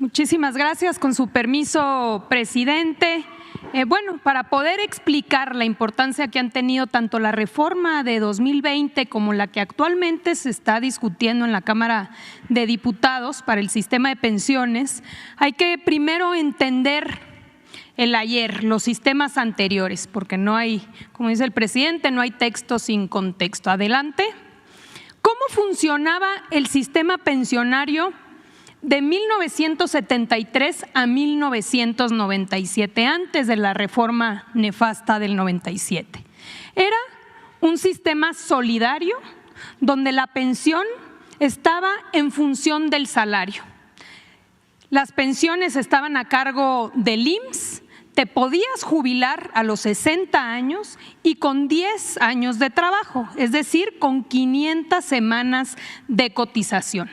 Muchísimas gracias. Con su permiso, presidente. Para poder explicar la importancia que han tenido tanto la reforma de 2020 como la que actualmente se está discutiendo en la Cámara de Diputados para el sistema de pensiones, hay que primero entender el ayer, los sistemas anteriores, porque no hay, como dice el presidente, no hay texto sin contexto. Adelante. ¿Cómo funcionaba el sistema pensionario de 1973 a 1997, antes de la reforma nefasta del 97? Era un sistema solidario donde la pensión estaba en función del salario. Las pensiones estaban a cargo del IMSS. Te podías jubilar a los 60 años y con 10 años de trabajo, es decir, con 500 semanas de cotización.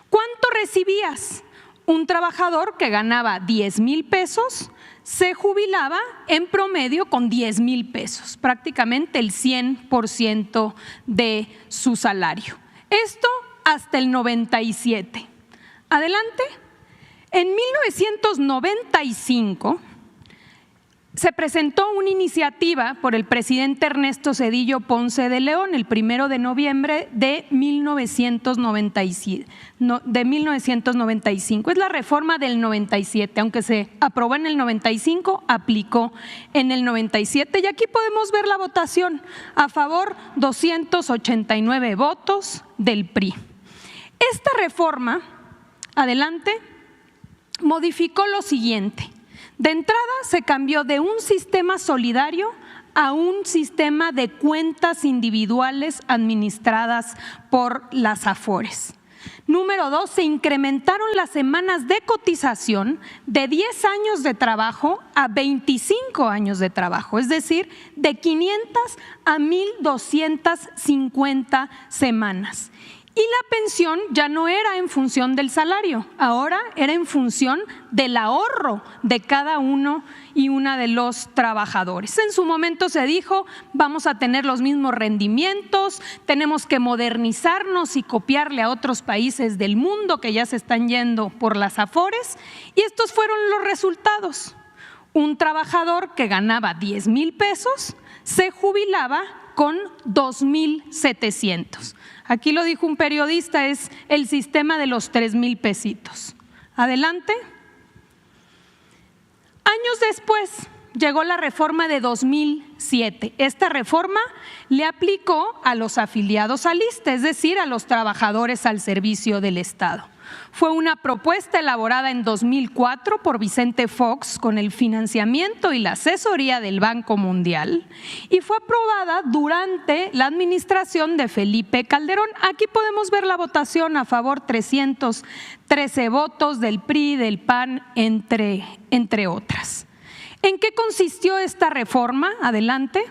¿Cuánto recibías? Un trabajador que ganaba 10,000 pesos se jubilaba en promedio con 10,000 pesos, prácticamente el 100% de su salario. Esto hasta el 97. Adelante. En 1995 se presentó una iniciativa por el presidente Ernesto Zedillo Ponce de León el 1 de noviembre de 1995. Es la reforma del 97, aunque se aprobó en el 95, aplicó en el 97. Y aquí podemos ver la votación. A favor, 289 votos del PRI. Esta reforma, adelante, modificó lo siguiente. De entrada se cambió de un sistema solidario a un sistema de cuentas individuales administradas por las AFORES. Número 2, se incrementaron las semanas de cotización de 10 años de trabajo a 25 años de trabajo, es decir, de 500 a 1,250 semanas. Y la pensión ya no era en función del salario, ahora era en función del ahorro de cada uno y una de los trabajadores. En su momento se dijo, vamos a tener los mismos rendimientos, tenemos que modernizarnos y copiarle a otros países del mundo que ya se están yendo por las AFORES, y estos fueron los resultados. Un trabajador que ganaba 10,000 pesos se jubilaba con 2,700. Aquí lo dijo un periodista, es el sistema de los 3,000 pesitos. Adelante. Años después llegó la reforma de 2007. Esta reforma le aplicó a los afiliados al ISSSTE, es decir, a los trabajadores al servicio del Estado. Fue una propuesta elaborada en 2004 por Vicente Fox con el financiamiento y la asesoría del Banco Mundial y fue aprobada durante la administración de Felipe Calderón. Aquí podemos ver la votación: a favor 313 votos del PRI, del PAN, entre otras. ¿En qué consistió esta reforma? Adelante.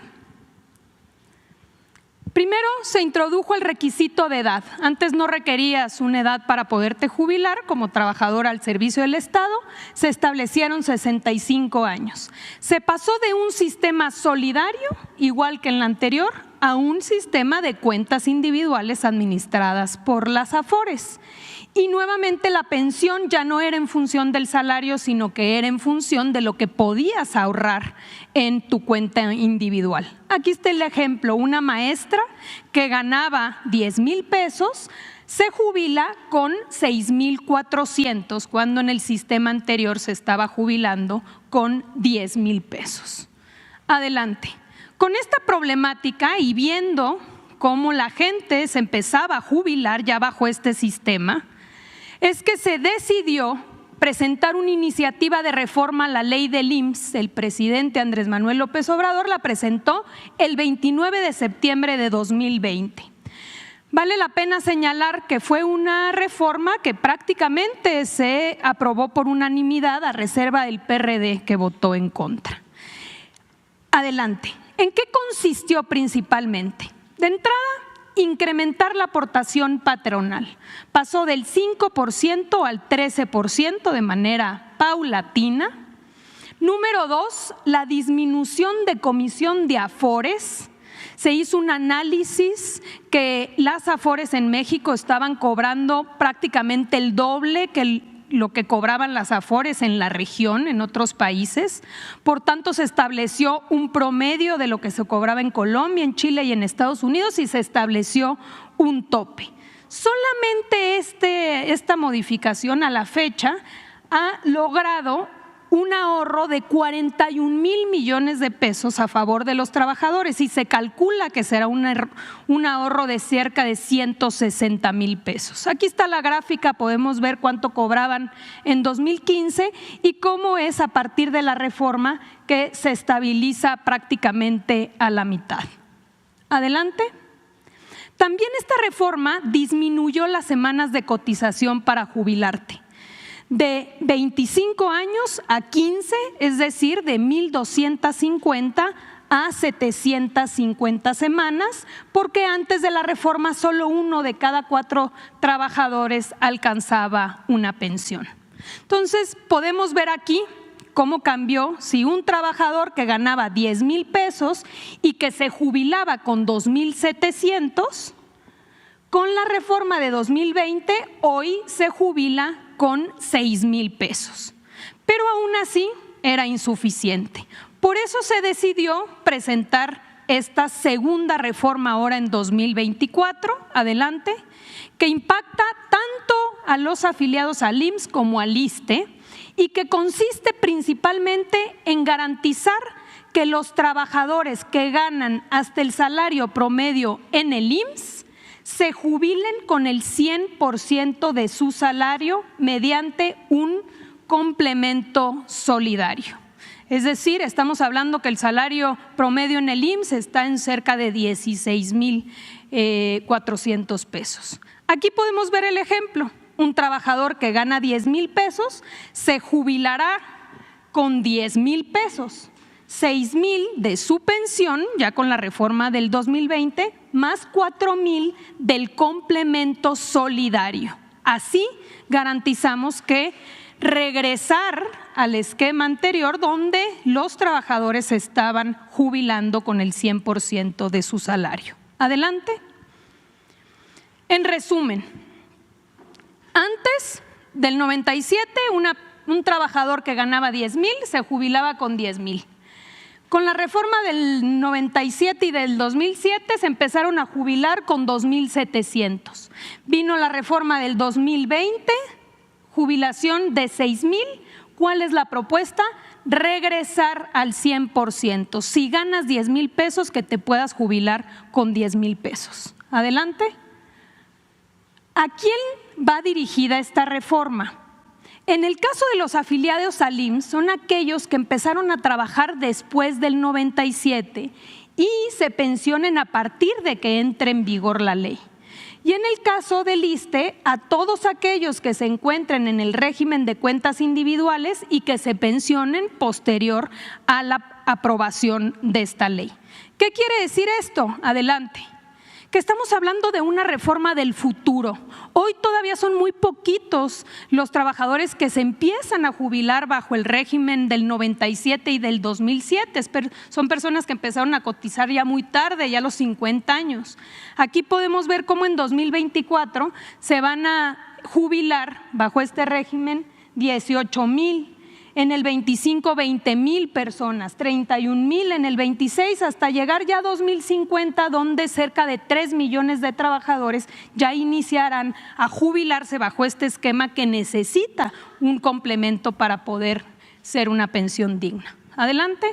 Primero se introdujo el requisito de edad. Antes no requerías una edad para poderte jubilar como trabajador al servicio del Estado, se establecieron 65 años. Se pasó de un sistema solidario, igual que en la anterior, a un sistema de cuentas individuales administradas por las AFORES. Y nuevamente la pensión ya no era en función del salario, sino que era en función de lo que podías ahorrar en tu cuenta individual. Aquí está el ejemplo: una maestra que ganaba 10,000 pesos se jubila con 6,400, cuando en el sistema anterior se estaba jubilando con 10,000 pesos. Adelante. Con esta problemática y viendo cómo la gente se empezaba a jubilar ya bajo este sistema, es que se decidió presentar una iniciativa de reforma a la ley del IMSS. El presidente Andrés Manuel López Obrador la presentó el 29 de septiembre de 2020. Vale la pena señalar que fue una reforma que prácticamente se aprobó por unanimidad, a reserva del PRD, que votó en contra. Adelante. ¿En qué consistió principalmente? De entrada, incrementar la aportación patronal. Pasó del 5% al 13% de manera paulatina. Número 2, la disminución de comisión de AFORES. Se hizo un análisis que las AFORES en México estaban cobrando prácticamente el doble que lo que cobraban las AFORES en la región, en otros países. Por tanto, se estableció un promedio de lo que se cobraba en Colombia, en Chile y en Estados Unidos y se estableció un tope. Solamente esta modificación a la fecha ha logrado un ahorro de 41,000 millones de pesos a favor de los trabajadores y se calcula que será un ahorro de cerca de 160,000 pesos. Aquí está la gráfica, podemos ver cuánto cobraban en 2015 y cómo es a partir de la reforma que se estabiliza prácticamente a la mitad. Adelante. También esta reforma disminuyó las semanas de cotización para jubilarte. De 25 años a 15, es decir, de 1,250 a 750 semanas, porque antes de la reforma solo 1 de cada 4 trabajadores alcanzaba una pensión. Entonces, podemos ver aquí cómo cambió si un trabajador que ganaba 10,000 pesos y que se jubilaba con 2,700, con la reforma de 2020, hoy se jubila con 6,000 pesos. Pero aún así era insuficiente. Por eso se decidió presentar esta segunda reforma ahora en 2024, adelante, que impacta tanto a los afiliados al IMSS como al ISSSTE y que consiste principalmente en garantizar que los trabajadores que ganan hasta el salario promedio en el IMSS se jubilen con el 100% de su salario mediante un complemento solidario. Es decir, estamos hablando que el salario promedio en el IMSS está en cerca de 16,400 pesos. Aquí podemos ver el ejemplo. Un trabajador que gana 10,000 pesos se jubilará con 10,000 pesos. 6,000 de su pensión, ya con la reforma del 2020, más 4,000 del complemento solidario. Así garantizamos que regresar al esquema anterior donde los trabajadores se estaban jubilando con el 100% de su salario. Adelante. En resumen, antes del 97, un trabajador que ganaba 10,000 se jubilaba con 10,000. Con la reforma del 97 y del 2007 se empezaron a jubilar con 2,700. Vino la reforma del 2020, jubilación de 6,000. ¿Cuál es la propuesta? Regresar al 100%. Si ganas 10,000 pesos, que te puedas jubilar con 10,000 pesos. Adelante. ¿A quién va dirigida esta reforma? En el caso de los afiliados al IMSS, son aquellos que empezaron a trabajar después del 97 y se pensionen a partir de que entre en vigor la ley. Y en el caso del ISSSTE, a todos aquellos que se encuentren en el régimen de cuentas individuales y que se pensionen posterior a la aprobación de esta ley. ¿Qué quiere decir esto? Adelante. Que estamos hablando de una reforma del futuro. Hoy todavía son muy poquitos los trabajadores que se empiezan a jubilar bajo el régimen del 97 y del 2007. Son personas que empezaron a cotizar ya muy tarde, ya a los 50 años. Aquí podemos ver cómo en 2024 se van a jubilar bajo este régimen 18,000. En el 25, 20,000 personas, 31,000 en el 26, hasta llegar ya a 2050, donde cerca de 3 millones de trabajadores ya iniciarán a jubilarse bajo este esquema que necesita un complemento para poder ser una pensión digna. Adelante.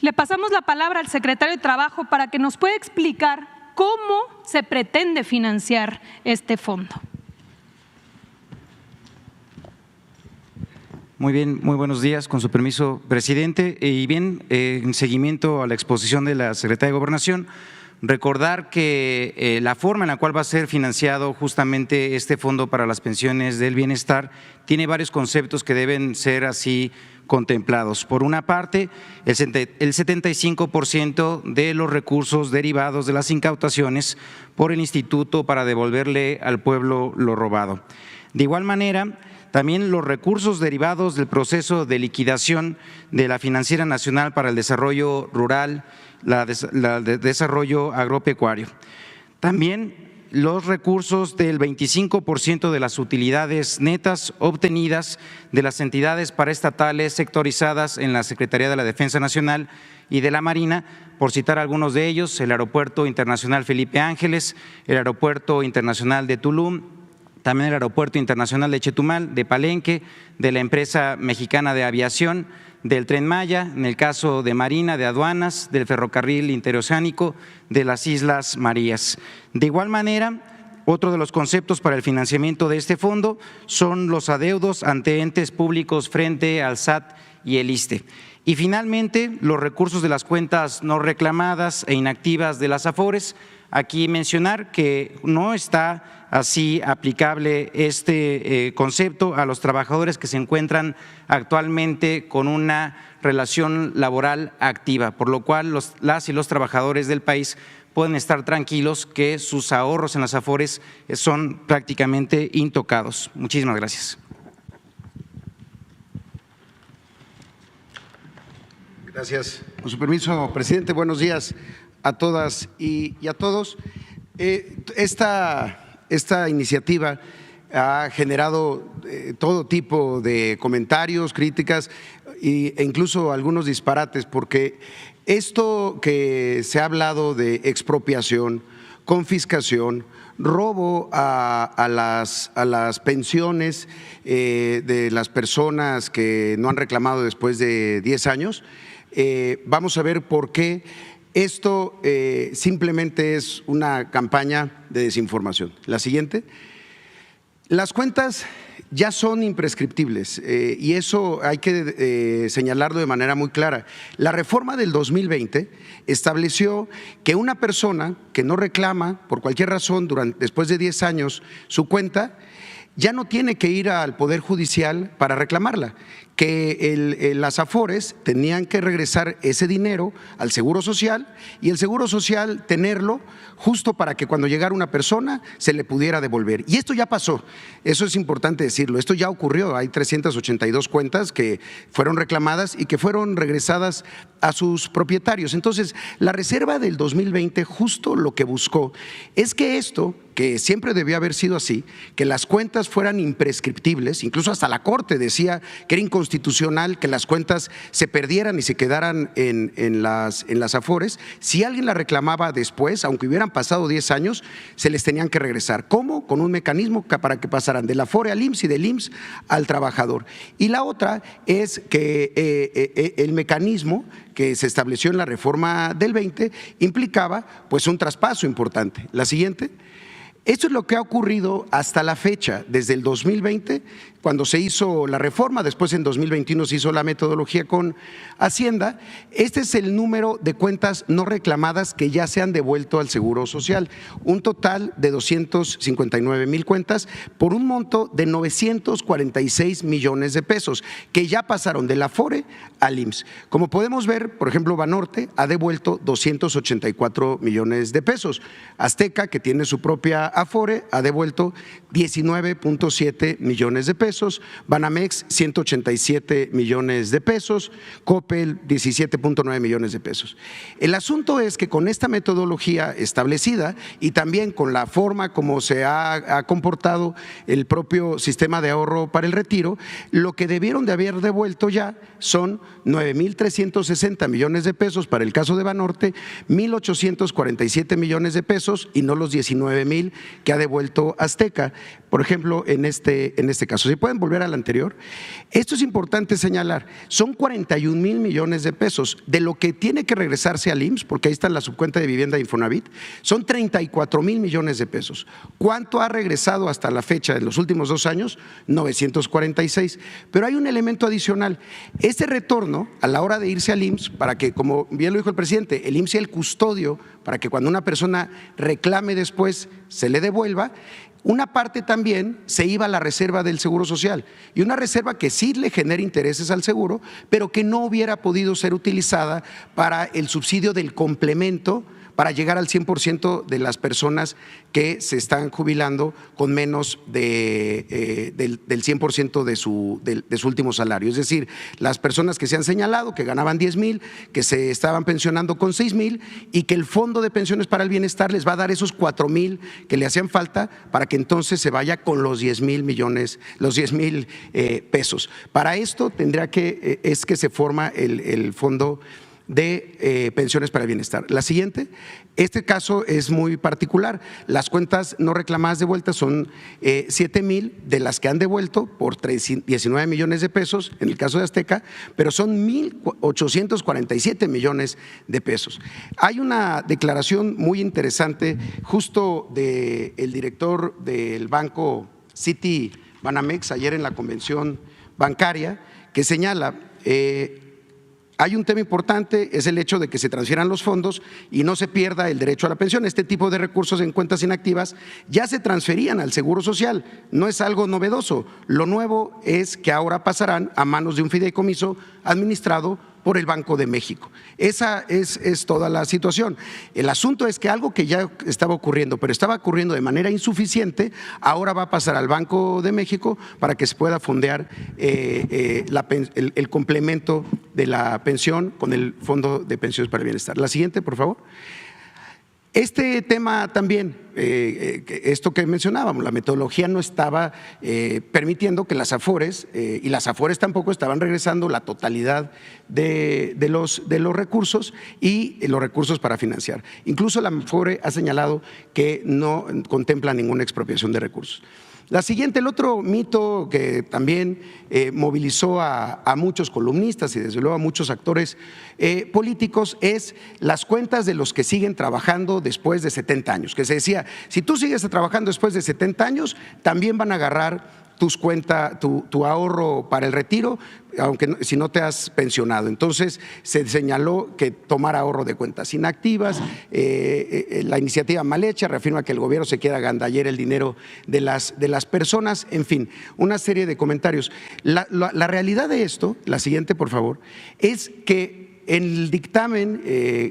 Le pasamos la palabra al secretario de Trabajo para que nos pueda explicar cómo se pretende financiar este fondo. Muy bien, muy buenos días, con su permiso, presidente. Y bien, en seguimiento a la exposición de la Secretaría de Gobernación, recordar que la forma en la cual va a ser financiado justamente este Fondo para las Pensiones del Bienestar tiene varios conceptos que deben ser así contemplados. Por una parte, el 75% de los recursos derivados de las incautaciones por el Instituto para devolverle al pueblo lo robado. De igual manera, también los recursos derivados del proceso de liquidación de la Financiera Nacional para el Desarrollo Rural, la de Desarrollo Agropecuario. También los recursos del 25% de las utilidades netas obtenidas de las entidades paraestatales sectorizadas en la Secretaría de la Defensa Nacional y de la Marina, por citar algunos de ellos: el Aeropuerto Internacional Felipe Ángeles, el Aeropuerto Internacional de Tulum, también el Aeropuerto Internacional de Chetumal, de Palenque, de la empresa mexicana de aviación, del Tren Maya, en el caso de Marina, de Aduanas, del Ferrocarril Interoceánico, de las Islas Marías. De igual manera, otro de los conceptos para el financiamiento de este fondo son los adeudos ante entes públicos frente al SAT y el ISSSTE. Y finalmente, los recursos de las cuentas no reclamadas e inactivas de las AFORES. Aquí mencionar que no está así aplicable este concepto a los trabajadores que se encuentran actualmente con una relación laboral activa, por lo cual las y los trabajadores del país pueden estar tranquilos que sus ahorros en las AFORES son prácticamente intocados. Muchísimas gracias. Gracias. Con su permiso, presidente, buenos días a todas y a todos. Esta iniciativa ha generado todo tipo de comentarios, críticas e incluso algunos disparates, porque esto que se ha hablado de expropiación, confiscación, robo a las pensiones de las personas que no han reclamado después de 10 años, vamos a ver por qué esto simplemente es una campaña de desinformación. La siguiente. Las cuentas ya son imprescriptibles y eso hay que señalarlo de manera muy clara. La reforma del 2020 estableció que una persona que no reclama por cualquier razón después de 10 años su cuenta ya no tiene que ir al Poder Judicial para reclamarla, que las AFORES tenían que regresar ese dinero al Seguro Social y el Seguro Social tenerlo justo para que cuando llegara una persona se le pudiera devolver. Y esto ya pasó, eso es importante decirlo, esto ya ocurrió, hay 382 cuentas que fueron reclamadas y que fueron regresadas a sus propietarios. Entonces, la reserva del 2020 justo lo que buscó es que esto, que siempre debió haber sido así, que las cuentas fueran imprescriptibles, incluso hasta la Corte decía que era inconstitucional que las cuentas se perdieran y se quedaran en las AFORES. Si alguien la reclamaba después, aunque hubieran pasado 10 años, se les tenían que regresar. ¿Cómo? Con un mecanismo para que pasaran de la AFORE al IMSS y del IMSS al trabajador. Y la otra es que el mecanismo que se estableció en la reforma del 20 implicaba pues un traspaso importante. La siguiente. Esto es lo que ha ocurrido hasta la fecha, desde el 2020, cuando se hizo la reforma, después en 2021 se hizo la metodología con Hacienda. Este es el número de cuentas no reclamadas que ya se han devuelto al Seguro Social, un total de 259,000 cuentas por un monto de 946 millones de pesos, que ya pasaron de la AFORE al IMSS. Como podemos ver, por ejemplo, Banorte ha devuelto 284 millones de pesos. Azteca, que tiene su propia AFORE, ha devuelto 19.7 millones de pesos. Banamex, 187 millones de pesos. Coppel, 17.9 millones de pesos. El asunto es que con esta metodología establecida y también con la forma como se ha comportado el propio sistema de ahorro para el retiro, lo que debieron de haber devuelto ya son 9,360 millones de pesos para el caso de Banorte, 1,847 millones de pesos y no los 19,000 que ha devuelto Azteca, por ejemplo, en este caso. ¿Se pueden volver al anterior? Esto es importante señalar, son 41,000 millones de pesos de lo que tiene que regresarse al IMSS, porque ahí está la subcuenta de vivienda de Infonavit, son 34,000 millones de pesos. ¿Cuánto ha regresado hasta la fecha en los últimos 2 años? 946. Pero hay un elemento adicional. Este retorno, a la hora de irse al IMSS, para que, como bien lo dijo el presidente, el IMSS sea el custodio para que cuando una persona reclame después se le devuelva, una parte también se iba a la reserva del Seguro Social y una reserva que sí le genera intereses al seguro, pero que no hubiera podido ser utilizada para el subsidio del complemento para llegar al 100% de las personas que se están jubilando con menos del 100% de su último salario. Es decir, las personas que se han señalado, que ganaban 10,000, que se estaban pensionando con 6,000 y que el Fondo de Pensiones para el Bienestar les va a dar esos 4,000 que le hacían falta para que entonces se vaya con los 10,000 millones, los 10,000 pesos. Para esto tendría que se forma el Fondo de Pensiones para el Bienestar. La siguiente, este caso es muy particular. Las cuentas no reclamadas de vuelta son 7,000 de las que han devuelto por 19 millones de pesos en el caso de Azteca, pero son 1,847 millones de pesos. Hay una declaración muy interesante justo del director del banco City Banamex ayer en la convención bancaria, que señala hay un tema importante, es el hecho de que se transfieran los fondos y no se pierda el derecho a la pensión. Este tipo de recursos en cuentas inactivas ya se transferían al Seguro Social, no es algo novedoso. Lo nuevo es que ahora pasarán a manos de un fideicomiso administrado por el Banco de México. Esa es toda la situación. El asunto es que algo que ya estaba ocurriendo, pero estaba ocurriendo de manera insuficiente, ahora va a pasar al Banco de México para que se pueda fondear el complemento de la pensión con el Fondo de Pensiones para el Bienestar. La siguiente, por favor. Este tema también, esto que mencionábamos, la metodología no estaba permitiendo que las Afores, y las Afores tampoco estaban regresando la totalidad de los recursos y los recursos para financiar. Incluso la Afore ha señalado que no contempla ninguna expropiación de recursos. La siguiente, el otro mito que también movilizó a muchos columnistas y desde luego a muchos actores políticos es las cuentas de los que siguen trabajando después de 70 años, que se decía, si tú sigues trabajando después de 70 años, también van a agarrar tus cuentas, tu ahorro para el retiro, aunque si no te has pensionado. Entonces se señaló que tomar ahorro de cuentas inactivas, la iniciativa mal hecha reafirma que el gobierno se quiere agandallar el dinero de las personas, en fin, una serie de comentarios. La realidad de esto, la siguiente por favor, es que en el dictamen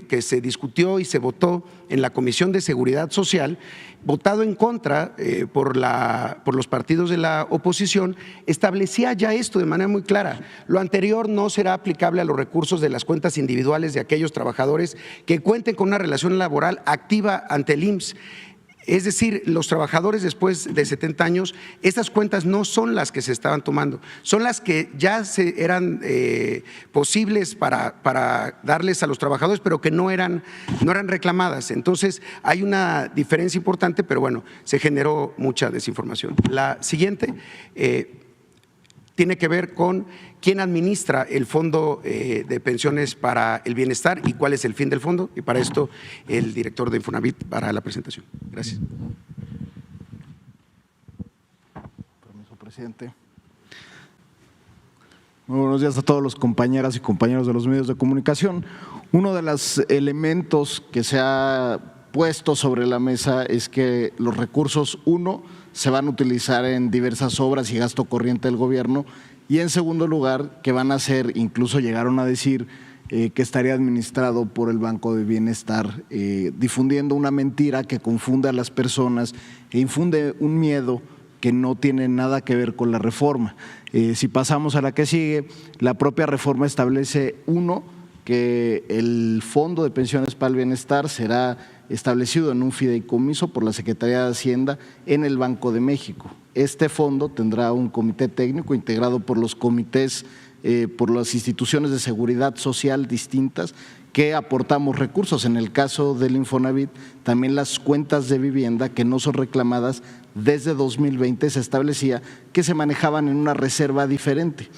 que se discutió y se votó en la Comisión de Seguridad Social, votado en contra por los partidos de la oposición, establecía ya esto de manera muy clara. Lo anterior no será aplicable a los recursos de las cuentas individuales de aquellos trabajadores que cuenten con una relación laboral activa ante el IMSS. Es decir, los trabajadores después de 70 años, estas cuentas no son las que se estaban tomando, son las que ya eran posibles para darles a los trabajadores, pero que no eran reclamadas. Entonces, hay una diferencia importante, pero bueno, se generó mucha desinformación. La siguiente tiene que ver con quién administra el Fondo de Pensiones para el Bienestar y cuál es el fin del fondo. Y para esto, el director de Infonavit para la presentación. Gracias. Permiso, presidente. Muy buenos días a todos los compañeras y compañeros de los medios de comunicación. Uno de los elementos que se ha puesto sobre la mesa es que los recursos, se van a utilizar en diversas obras y gasto corriente del gobierno, y en segundo lugar, que van a ser, incluso llegaron a decir, que estaría administrado por el Banco de Bienestar, difundiendo una mentira que confunde a las personas e infunde un miedo que no tiene nada que ver con la reforma. Si pasamos a la que sigue, la propia reforma establece, que el Fondo de Pensiones para el Bienestar será establecido en un fideicomiso por la Secretaría de Hacienda en el Banco de México. Este fondo tendrá un comité técnico integrado por los comités, por las instituciones de seguridad social distintas que aportamos recursos. En el caso del Infonavit, también las cuentas de vivienda que no son reclamadas desde 2020 se establecía que se manejaban en una reserva diferente.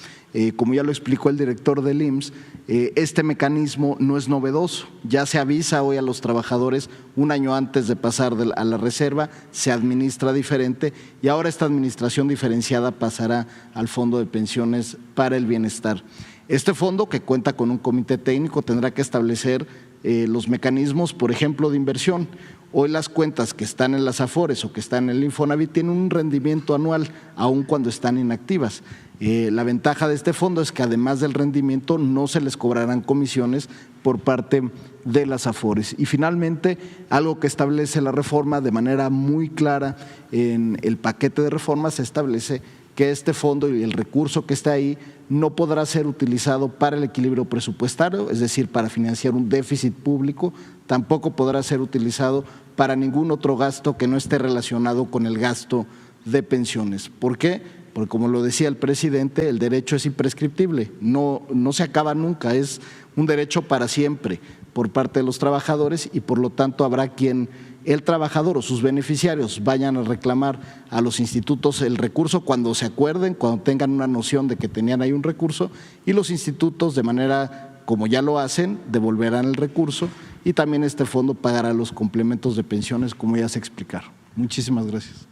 Como ya lo explicó el director del IMSS, este mecanismo no es novedoso, ya se avisa hoy a los trabajadores un año antes de pasar a la reserva, se administra diferente y ahora esta administración diferenciada pasará al Fondo de Pensiones para el Bienestar. Este fondo, que cuenta con un comité técnico, tendrá que establecer los mecanismos, por ejemplo, de inversión. Hoy las cuentas que están en las Afores o que están en el Infonavit tienen un rendimiento anual, aun cuando están inactivas. La ventaja de este fondo es que además del rendimiento no se les cobrarán comisiones por parte de las Afores. Y finalmente, algo que establece la reforma de manera muy clara en el paquete de reformas, se establece que este fondo y el recurso que está ahí no podrá ser utilizado para el equilibrio presupuestario, es decir, para financiar un déficit público, tampoco podrá ser utilizado para ningún otro gasto que no esté relacionado con el gasto de pensiones. ¿Por qué? Porque como lo decía el presidente, el derecho es imprescriptible, no se acaba nunca, es un derecho para siempre por parte de los trabajadores y por lo tanto habrá quien el trabajador o sus beneficiarios vayan a reclamar a los institutos el recurso cuando se acuerden, cuando tengan una noción de que tenían ahí un recurso, y los institutos de manera como ya lo hacen devolverán el recurso y también este fondo pagará los complementos de pensiones como ya se explicaron. Muchísimas gracias.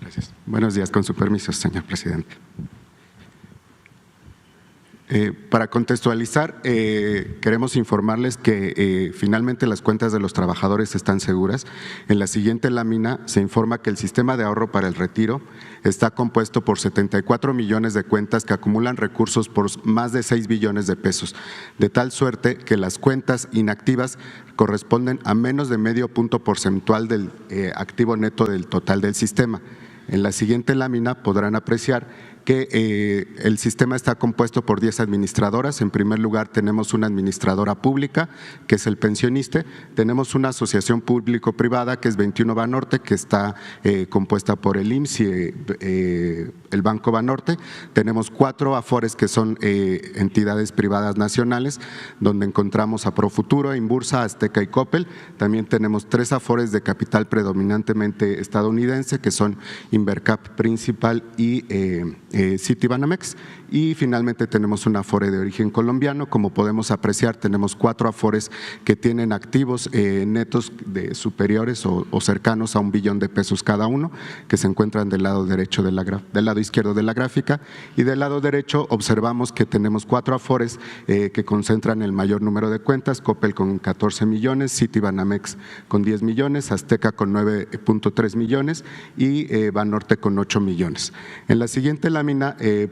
Gracias. Buenos días, con su permiso, señor presidente. Para contextualizar, queremos informarles que finalmente las cuentas de los trabajadores están seguras. En la siguiente lámina se informa que el sistema de ahorro para el retiro está compuesto por 74 millones de cuentas que acumulan recursos por más de 6 billones de pesos, de tal suerte que las cuentas inactivas corresponden a menos de medio punto porcentual del activo neto del total del sistema. En la siguiente lámina podrán apreciar que el sistema está compuesto por 10 administradoras. En primer lugar tenemos una administradora pública, que es el pensionista, tenemos una asociación público-privada que es 21 Banorte, que está compuesta por el IMSS y el Banco Banorte, tenemos 4 Afores que son entidades privadas nacionales, donde encontramos a Profuturo, Inbursa, Azteca y Coppel. También tenemos 3 Afores de capital predominantemente estadounidense, que son Invercap Principal y Citibanamex, y finalmente tenemos un Afore de origen colombiano. Como podemos apreciar, tenemos 4 Afores que tienen activos netos de superiores o cercanos a 1 billón de pesos cada uno, que se encuentran del lado derecho del lado izquierdo de la gráfica, y del lado derecho observamos que tenemos 4 Afores que concentran el mayor número de cuentas: Coppel con 14 millones, Citibanamex con 10 millones, Azteca con 9.3 millones y Banorte con 8 millones. En la siguiente lámina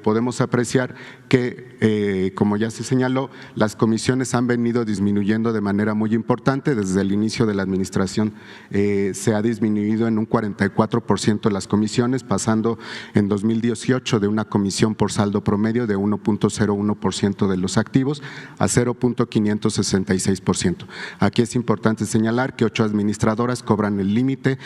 podemos apreciar que, como ya se señaló, las comisiones han venido disminuyendo de manera muy importante. Desde el inicio de la administración se ha disminuido en un 44% las comisiones, pasando en 2018 de una comisión por saldo promedio de 1.01% de los activos a 0.566%. Aquí es importante señalar que 8 administradoras cobran el límite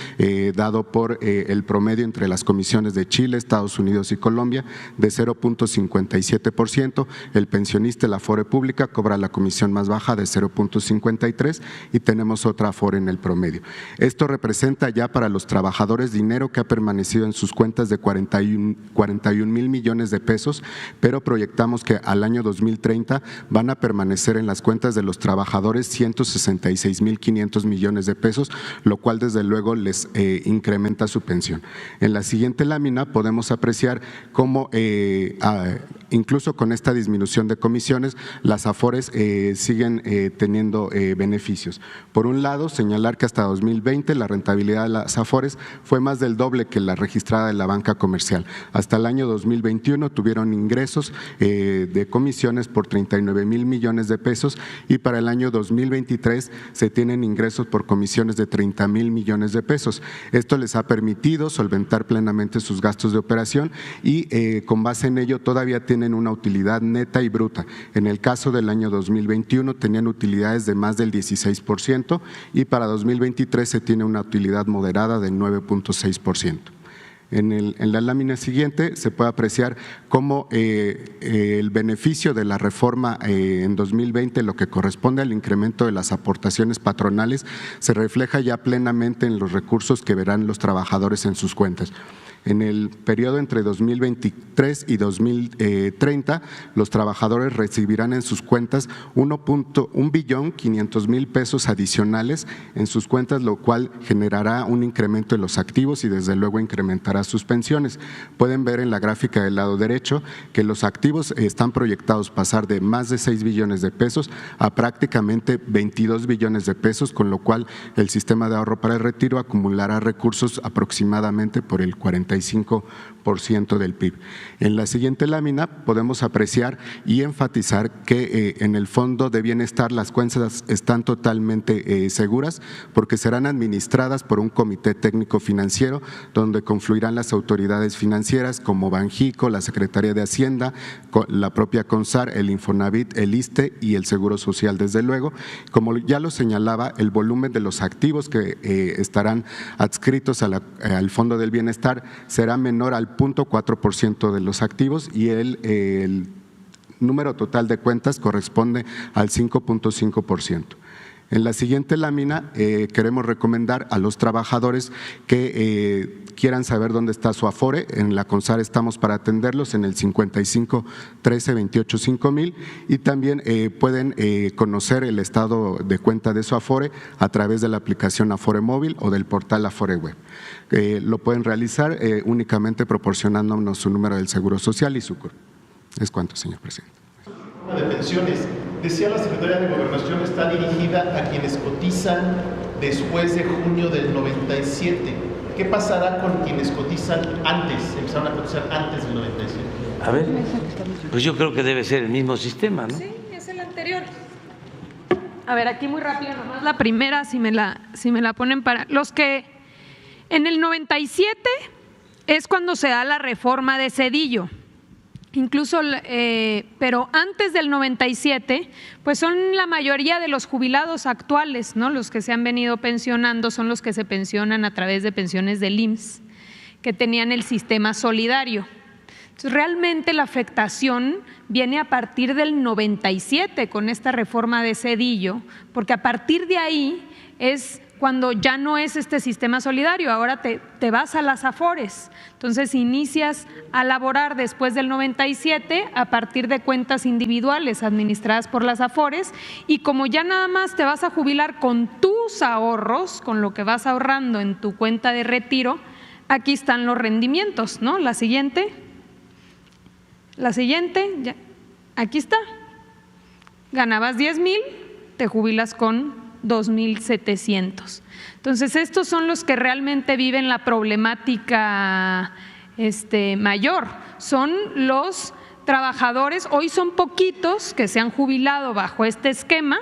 dado por el promedio entre las comisiones de Chile, Estados Unidos y Colombia de 0.57%, el pensionista, la Afore pública, cobra la comisión más baja de 0.53% y tenemos otra Afore en el promedio. Esto representa ya para los trabajadores dinero que ha permanecido en sus cuentas de 41 mil millones de pesos, pero proyectamos que al año 2030 van a permanecer en las cuentas de los trabajadores 166.500 millones de pesos, lo cual desde luego les incrementa su pensión. En la siguiente lámina podemos apreciar cómo incluso con esta disminución de comisiones, las Afores siguen teniendo beneficios. Por un lado, señalar que hasta 2020 la rentabilidad de las Afores fue más del doble que la registrada de la banca comercial. Hasta el año 2021 tuvieron ingresos de comisiones por 39 mil millones de pesos y para el año 2023 se tienen ingresos por comisiones de 30 mil millones de pesos. Esto les ha permitido solventar plenamente sus gastos de operación y con base en ello todavía tienen una utilidad neta y bruta. En el caso del año 2021 tenían utilidades de más del 16% y para 2023 se tiene una utilidad moderada del 9.6%. En la lámina siguiente se puede apreciar cómo el beneficio de la reforma en 2020, lo que corresponde al incremento de las aportaciones patronales, se refleja ya plenamente en los recursos que verán los trabajadores en sus cuentas. En el periodo entre 2023 y 2030, los trabajadores recibirán en sus cuentas 1.5 pesos adicionales en sus cuentas, lo cual generará un incremento en los activos y desde luego incrementará sus pensiones. Pueden ver en la gráfica del lado derecho que los activos están proyectados pasar de más de 6 billones de pesos a prácticamente 22 billones de pesos, con lo cual el sistema de ahorro para el retiro acumulará recursos aproximadamente por el 45% del PIB. En la siguiente lámina podemos apreciar y enfatizar que en el Fondo de Bienestar las cuentas están totalmente seguras porque serán administradas por un comité técnico financiero donde confluirán las autoridades financieras como Banjico, la Secretaría de Hacienda, la propia CONSAR, el Infonavit, el ISSSTE y el Seguro Social, desde luego. Como ya lo señalaba, el volumen de los activos que estarán adscritos al Fondo del Bienestar será menor al 0.4% de los activos y el número total de cuentas corresponde al 5.5%. En la siguiente lámina queremos recomendar a los trabajadores que quieran saber dónde está su Afore. En la CONSAR estamos para atenderlos en el 55 13 28 5000 y también pueden conocer el estado de cuenta de su Afore a través de la aplicación Afore Móvil o del portal Afore Web. Lo pueden realizar únicamente proporcionándonos su número del Seguro Social y su CUR. Es cuanto, señor presidente. De pensiones, decía la Secretaría de Gobernación, está dirigida a quienes cotizan después de junio del 97. ¿Qué pasará con quienes cotizan antes, empezaron a cotizar antes del 97? A ver, pues yo creo que debe ser el mismo sistema, ¿no? Sí, es el anterior. A ver, aquí muy rápido nomás la primera, si me la ponen para… Los que en el 97 es cuando se da la reforma de Zedillo. Incluso, pero antes del 97, pues son la mayoría de los jubilados actuales, ¿no? Los que se han venido pensionando son los que se pensionan a través de pensiones del IMSS, que tenían el sistema solidario. Entonces, realmente la afectación viene a partir del 97 con esta reforma de Zedillo, porque a partir de ahí es cuando ya no es este sistema solidario, ahora te vas a las Afores. Entonces inicias a laborar después del 97 a partir de cuentas individuales administradas por las Afores y como ya nada más te vas a jubilar con tus ahorros, con lo que vas ahorrando en tu cuenta de retiro, aquí están los rendimientos, ¿no? La siguiente, ya, aquí está. Ganabas 10,000, te jubilas con 2,700. Entonces, estos son los que realmente viven la problemática mayor. Son los trabajadores, hoy son poquitos que se han jubilado bajo este esquema,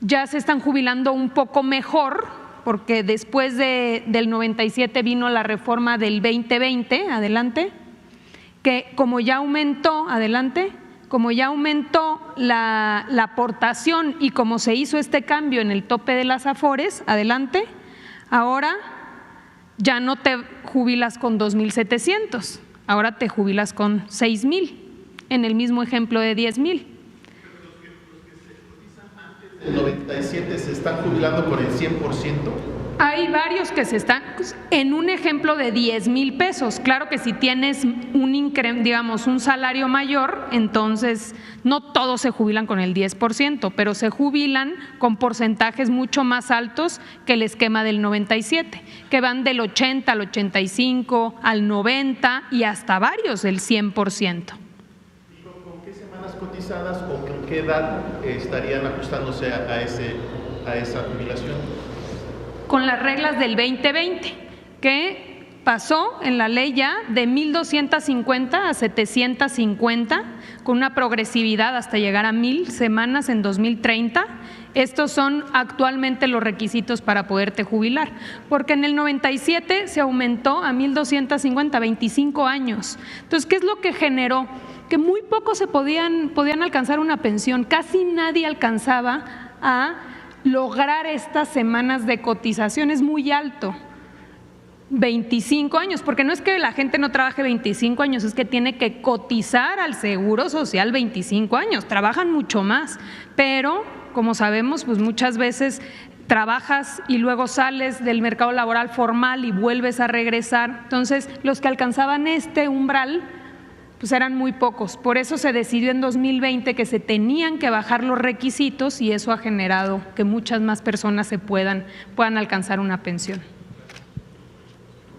ya se están jubilando un poco mejor, porque después del 97 vino la reforma del 2020, adelante, que como ya aumentó, adelante, como ya aumentó la aportación y como se hizo este cambio en el tope de las Afores, adelante, ahora ya no te jubilas con 2,700, ahora te jubilas con 6,000, en el mismo ejemplo de 10,000. Los que se cotizan antes del 97 se están jubilando con el 100%. Hay varios que se están en un ejemplo de 10,000 pesos. Claro que si tienes un salario mayor, entonces no todos se jubilan con el 10%, pero se jubilan con porcentajes mucho más altos que el esquema del 97, que van del 80 al 85, al 90 y hasta varios del 100%. ¿Con qué semanas cotizadas o con qué edad estarían ajustándose a esa jubilación? Con las reglas del 2020, que pasó en la ley ya de 1,250 a 750, con una progresividad hasta llegar a 1,000 semanas en 2030. Estos son actualmente los requisitos para poderte jubilar, porque en el 97 se aumentó a 1,250, 25 años. Entonces, ¿qué es lo que generó? Que muy pocos podían alcanzar una pensión, casi nadie alcanzaba a lograr estas semanas de cotización. Es muy alto, 25 años, porque no es que la gente no trabaje 25 años, es que tiene que cotizar al Seguro Social 25 años, trabajan mucho más, pero como sabemos, pues muchas veces trabajas y luego sales del mercado laboral formal y vuelves a regresar. Entonces, los que alcanzaban este umbral pues eran muy pocos. Por eso se decidió en 2020 que se tenían que bajar los requisitos y eso ha generado que muchas más personas puedan alcanzar una pensión.